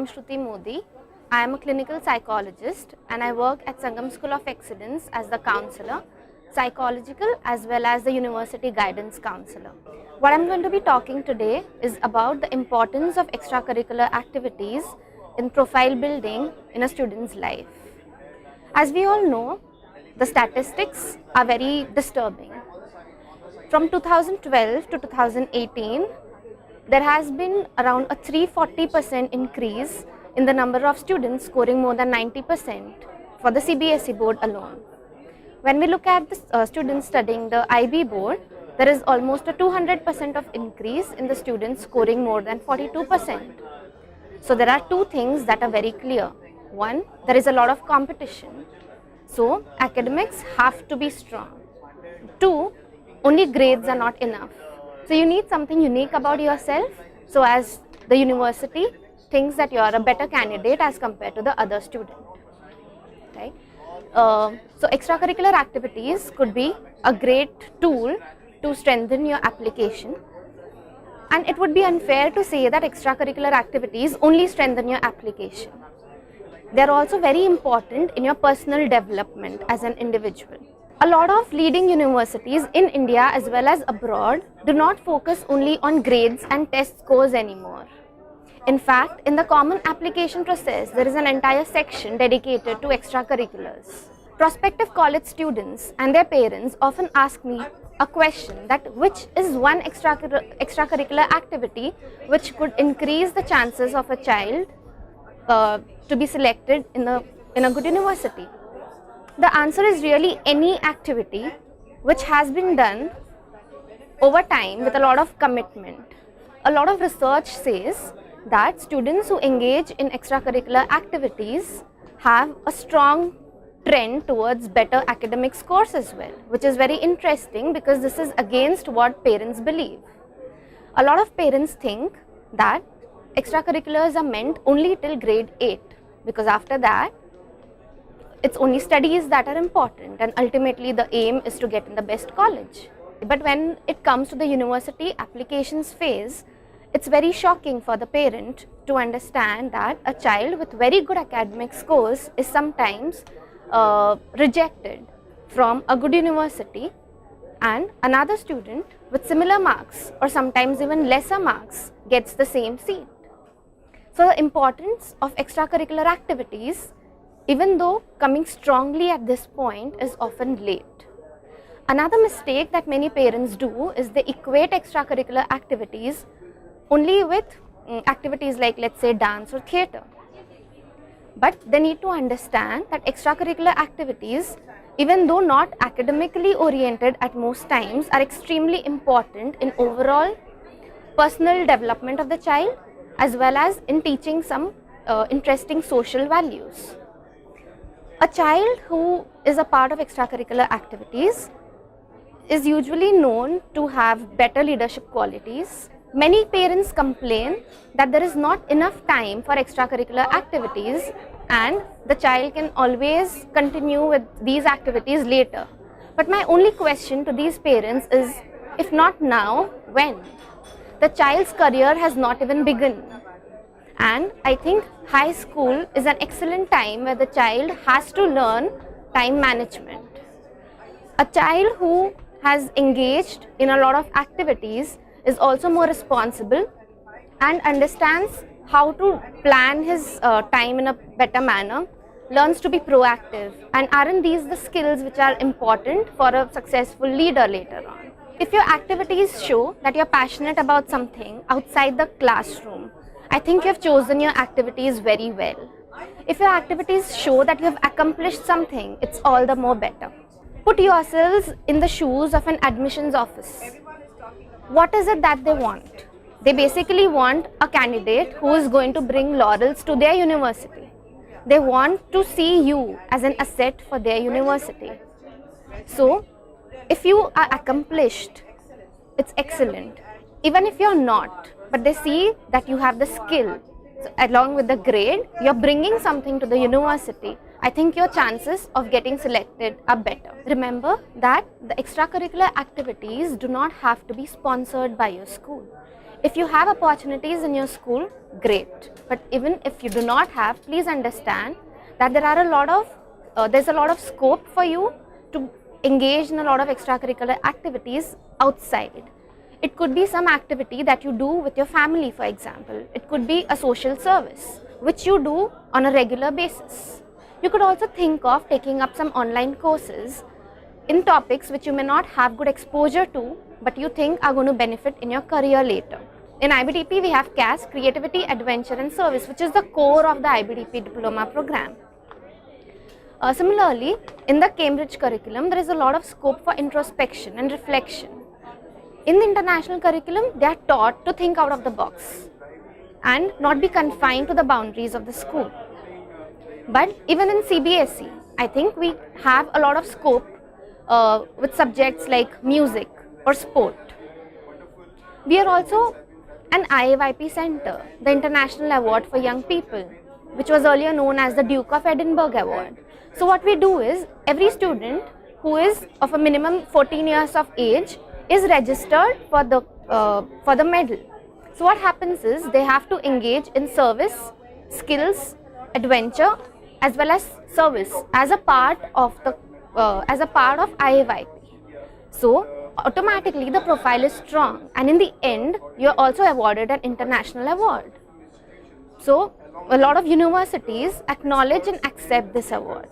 I'm Shruti Modi. I am a clinical psychologist and I work at Sangam School of Excellence as the Counsellor, psychological as well as the University Guidance Counsellor. What I'm going to be talking today is about the importance of extracurricular activities in profile building in a student's life. As we all know, the statistics are very disturbing. From 2012 to 2018, there has been around a 340% increase in the number of students scoring more than 90% for the CBSE board alone. When we look at the students studying the IB board, there is almost a 200% of increase in the students scoring more than 42%. So there are two things that are very clear. One, there is a lot of competition. So academics have to be strong. Two, only grades are not enough. So you need something unique about yourself, so as the university thinks that you are a better candidate as compared to the other student, right? So extracurricular activities could be a great tool to strengthen your application, and it would be unfair to say that extracurricular activities only strengthen your application. They are also very important in your personal development as an individual. A lot of leading universities in India as well as abroad do not focus only on grades and test scores anymore. In fact, in the common application process, there is an entire section dedicated to extracurriculars. Prospective college students and their parents often ask me a question that which is one extracurricular activity which could increase the chances of a child to be selected in a good university. The answer is really any activity which has been done over time with a lot of commitment. A lot of research says that students who engage in extracurricular activities have a strong trend towards better academic scores as well, which is very interesting because this is against what parents believe. A lot of parents think that extracurriculars are meant only till grade 8, because after that it's only studies that are important and ultimately the aim is to get in the best college. But when it comes to the university applications phase, it's very shocking for the parent to understand that a child with very good academic scores is sometimes rejected from a good university, and another student with similar marks or sometimes even lesser marks gets the same seat. So the importance of extracurricular activities, even though coming strongly at this point, is often late. Another mistake that many parents do is they equate extracurricular activities only with activities like, let's say, dance or theatre. But they need to understand that extracurricular activities, even though not academically oriented at most times, are extremely important in overall personal development of the child as well as in teaching some interesting social values. A child who is a part of extracurricular activities is usually known to have better leadership qualities. Many parents complain that there is not enough time for extracurricular activities and the child can always continue with these activities later. But my only question to these parents is, if not now, when? The child's career has not even begun. And I think high school is an excellent time where the child has to learn time management. A child who has engaged in a lot of activities is also more responsible and understands how to plan his time in a better manner, learns to be proactive, and aren't these the skills which are important for a successful leader later on? If your activities show that you're passionate about something outside the classroom, I think you have chosen your activities very well. If your activities show that you have accomplished something, it's all the more better. Put yourselves in the shoes of an admissions office. What is it that they want? They basically want a candidate who is going to bring laurels to their university. They want to see you as an asset for their university. So, if you are accomplished, it's excellent. Even if you're not, but they see that you have the skill, so along with the grade, you're bringing something to the university, I think your chances of getting selected are better. Remember that the extracurricular activities do not have to be sponsored by your school. If you have opportunities in your school, great. But even if you do not have, please understand that there's a lot of scope for you to engage in a lot of extracurricular activities outside. It could be some activity that you do with your family, for example. It could be a social service, which you do on a regular basis. You could also think of taking up some online courses in topics which you may not have good exposure to, but you think are going to benefit in your career later. In IBDP, we have CAS, Creativity, Adventure and Service, which is the core of the IBDP diploma program. Similarly, in the Cambridge curriculum, there is a lot of scope for introspection and reflection. In the international curriculum, they are taught to think out of the box and not be confined to the boundaries of the school. But even in CBSE, I think we have a lot of scope with subjects like music or sport. We are also an IAYP Center, the International Award for Young People, which was earlier known as the Duke of Edinburgh Award. So what we do is, every student who is of a minimum 14 years of age is registered for the medal. So what happens is, they have to engage in service, skills, adventure, as well as service as a part of IAYP. So automatically the profile is strong, and in the end you are also awarded an international award. So a lot of universities acknowledge and accept this award.